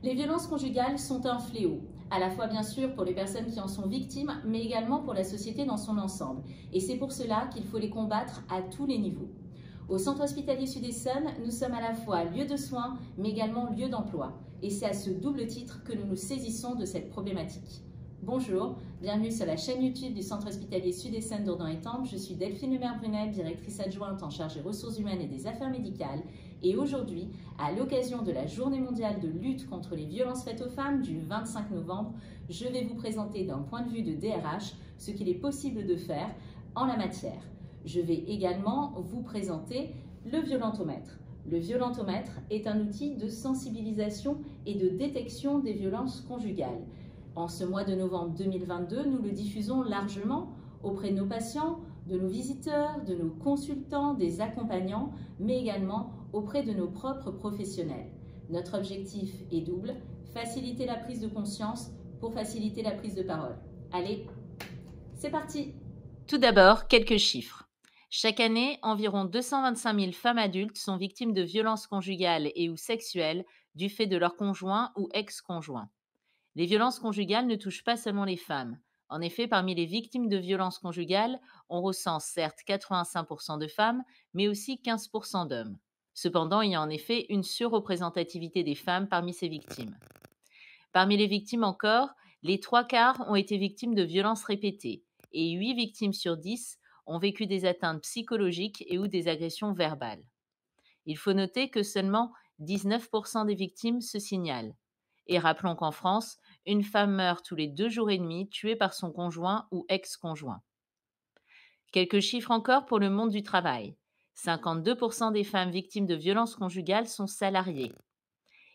Les violences conjugales sont un fléau, à la fois bien sûr pour les personnes qui en sont victimes, mais également pour la société dans son ensemble. Et c'est pour cela qu'il faut les combattre à tous les niveaux. Au Centre hospitalier Sud-Essonne, nous sommes à la fois lieu de soins, mais également lieu d'emploi. Et c'est à ce double titre que nous nous saisissons de cette problématique. Bonjour, bienvenue sur la chaîne YouTube du Centre hospitalier Sud-Essonne d'Ourdan-Étampes. Je suis Delphine Lemaire-Brunel, directrice adjointe en charge des ressources humaines et des affaires médicales. Et aujourd'hui, à l'occasion de la Journée mondiale de lutte contre les violences faites aux femmes du 25 novembre, je vais vous présenter d'un point de vue de DRH ce qu'il est possible de faire en la matière. Je vais également vous présenter le violentomètre. Le violentomètre est un outil de sensibilisation et de détection des violences conjugales. En ce mois de novembre 2022, nous le diffusons largement auprès de nos patients, de nos visiteurs, de nos consultants, des accompagnants, mais également auprès de nos propres professionnels. Notre objectif est double, faciliter la prise de conscience pour faciliter la prise de parole. Allez, c'est parti! Tout d'abord, quelques chiffres. Chaque année, environ 225 000 femmes adultes sont victimes de violences conjugales et ou sexuelles du fait de leur conjoint ou ex-conjoint. Les violences conjugales ne touchent pas seulement les femmes. En effet, parmi les victimes de violences conjugales, on recense certes 85% de femmes, mais aussi 15% d'hommes. Cependant, il y a en effet une surreprésentativité des femmes parmi ces victimes. Parmi les victimes encore, les 3/4 ont été victimes de violences répétées et 8 victimes sur 10 ont vécu des atteintes psychologiques et ou des agressions verbales. Il faut noter que seulement 19% des victimes se signalent. Et rappelons qu'en France, une femme meurt tous les 2 jours et demi tuée par son conjoint ou ex-conjoint. Quelques chiffres encore pour le monde du travail. 52% des femmes victimes de violences conjugales sont salariées.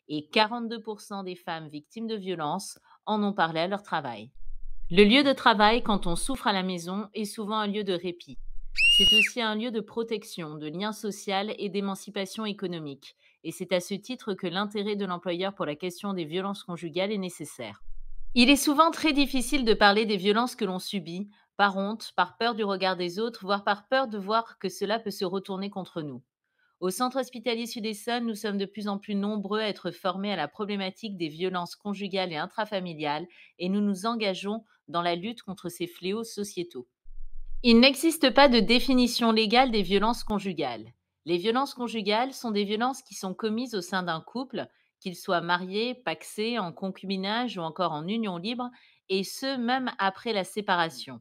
Et 42% des femmes victimes de violences en ont parlé à leur travail. Le lieu de travail, quand on souffre à la maison, est souvent un lieu de répit. C'est aussi un lieu de protection, de lien social et d'émancipation économique. Et c'est à ce titre que l'intérêt de l'employeur pour la question des violences conjugales est nécessaire. Il est souvent très difficile de parler des violences que l'on subit, par honte, par peur du regard des autres, voire par peur de voir que cela peut se retourner contre nous. Au Centre hospitalier Sud-Essonne, nous sommes de plus en plus nombreux à être formés à la problématique des violences conjugales et intrafamiliales et nous nous engageons dans la lutte contre ces fléaux sociétaux. Il n'existe pas de définition légale des violences conjugales. Les violences conjugales sont des violences qui sont commises au sein d'un couple, qu'ils soient mariés, pacsés, en concubinage ou encore en union libre, et ce, même après la séparation.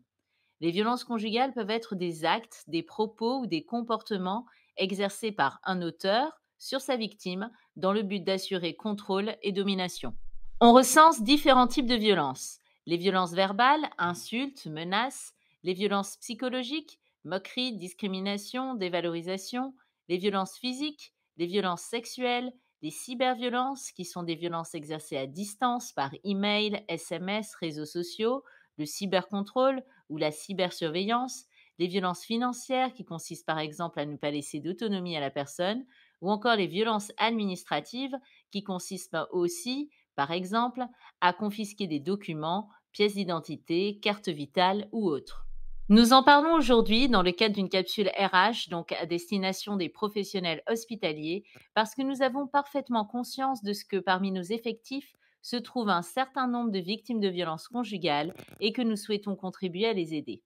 Les violences conjugales peuvent être des actes, des propos ou des comportements exercés par un auteur sur sa victime dans le but d'assurer contrôle et domination. On recense différents types de violences. Les violences verbales, insultes, menaces, les violences psychologiques, moqueries, discrimination, dévalorisation, les violences physiques, les violences sexuelles, les cyberviolences qui sont des violences exercées à distance par email, SMS, réseaux sociaux, le cybercontrôle ou la cybersurveillance, les violences financières qui consistent par exemple à ne pas laisser d'autonomie à la personne, ou encore les violences administratives qui consistent aussi, par exemple, à confisquer des documents, pièces d'identité, cartes vitales ou autres. Nous en parlons aujourd'hui dans le cadre d'une capsule RH, donc à destination des professionnels hospitaliers, parce que nous avons parfaitement conscience de ce que parmi nos effectifs se trouve un certain nombre de victimes de violences conjugales et que nous souhaitons contribuer à les aider.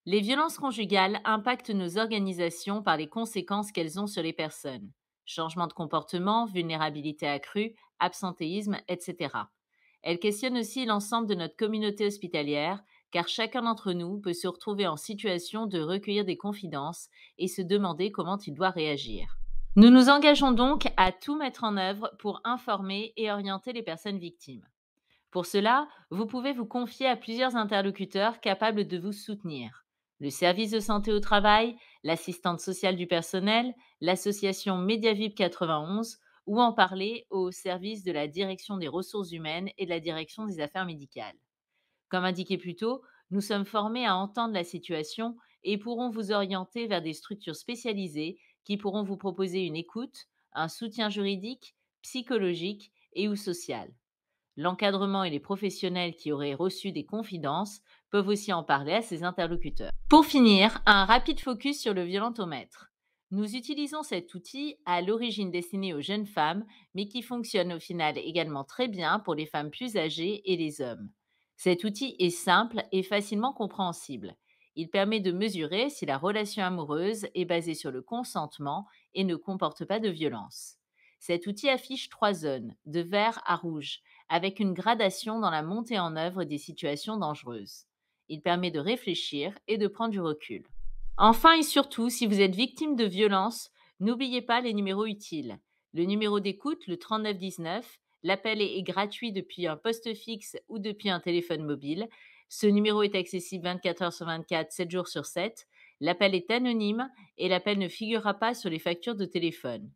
Les violences conjugales impactent nos organisations par les conséquences qu'elles ont sur les personnes. Changement de comportement, vulnérabilité accrue, absentéisme, etc. Elles questionnent aussi l'ensemble de notre communauté hospitalière, car chacun d'entre nous peut se retrouver en situation de recueillir des confidences et se demander comment il doit réagir. Nous nous engageons donc à tout mettre en œuvre pour informer et orienter les personnes victimes. Pour cela, vous pouvez vous confier à plusieurs interlocuteurs capables de vous soutenir. Le service de santé au travail, l'assistante sociale du personnel, l'association Mediavip 91 ou en parler au service de la direction des ressources humaines et de la direction des affaires médicales. Comme indiqué plus tôt, nous sommes formés à entendre la situation et pourrons vous orienter vers des structures spécialisées qui pourront vous proposer une écoute, un soutien juridique, psychologique et ou social. L'encadrement et les professionnels qui auraient reçu des confidences peuvent aussi en parler à ces interlocuteurs. Pour finir, un rapide focus sur le violentomètre. Nous utilisons cet outil à l'origine destiné aux jeunes femmes, mais qui fonctionne au final également très bien pour les femmes plus âgées et les hommes. Cet outil est simple et facilement compréhensible. Il permet de mesurer si la relation amoureuse est basée sur le consentement et ne comporte pas de violence. Cet outil affiche 3 zones, de vert à rouge, avec une gradation dans la montée en œuvre des situations dangereuses. Il permet de réfléchir et de prendre du recul. Enfin et surtout, si vous êtes victime de violences, n'oubliez pas les numéros utiles. Le numéro d'écoute, le 3919, l'appel est gratuit depuis un poste fixe ou depuis un téléphone mobile. Ce numéro est accessible 24 heures sur 24, 7 jours sur 7. L'appel est anonyme et l'appel ne figurera pas sur les factures de téléphone.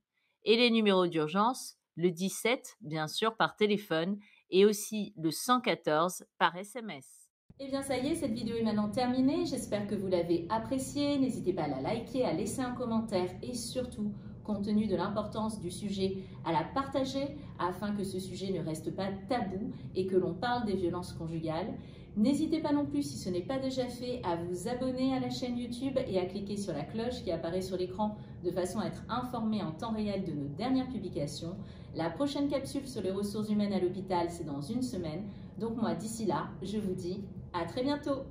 Et les numéros d'urgence, le 17, bien sûr, par téléphone, et aussi le 114 par SMS. Eh bien ça y est, cette vidéo est maintenant terminée. J'espère que vous l'avez appréciée. N'hésitez pas à la liker, à laisser un commentaire et surtout, compte tenu de l'importance du sujet, à la partager afin que ce sujet ne reste pas tabou et que l'on parle des violences conjugales. N'hésitez pas non plus, si ce n'est pas déjà fait, à vous abonner à la chaîne YouTube et à cliquer sur la cloche qui apparaît sur l'écran de façon à être informé en temps réel de nos dernières publications. La prochaine capsule sur les ressources humaines à l'hôpital, c'est dans une semaine. Donc moi, d'ici là, je vous dis à très bientôt!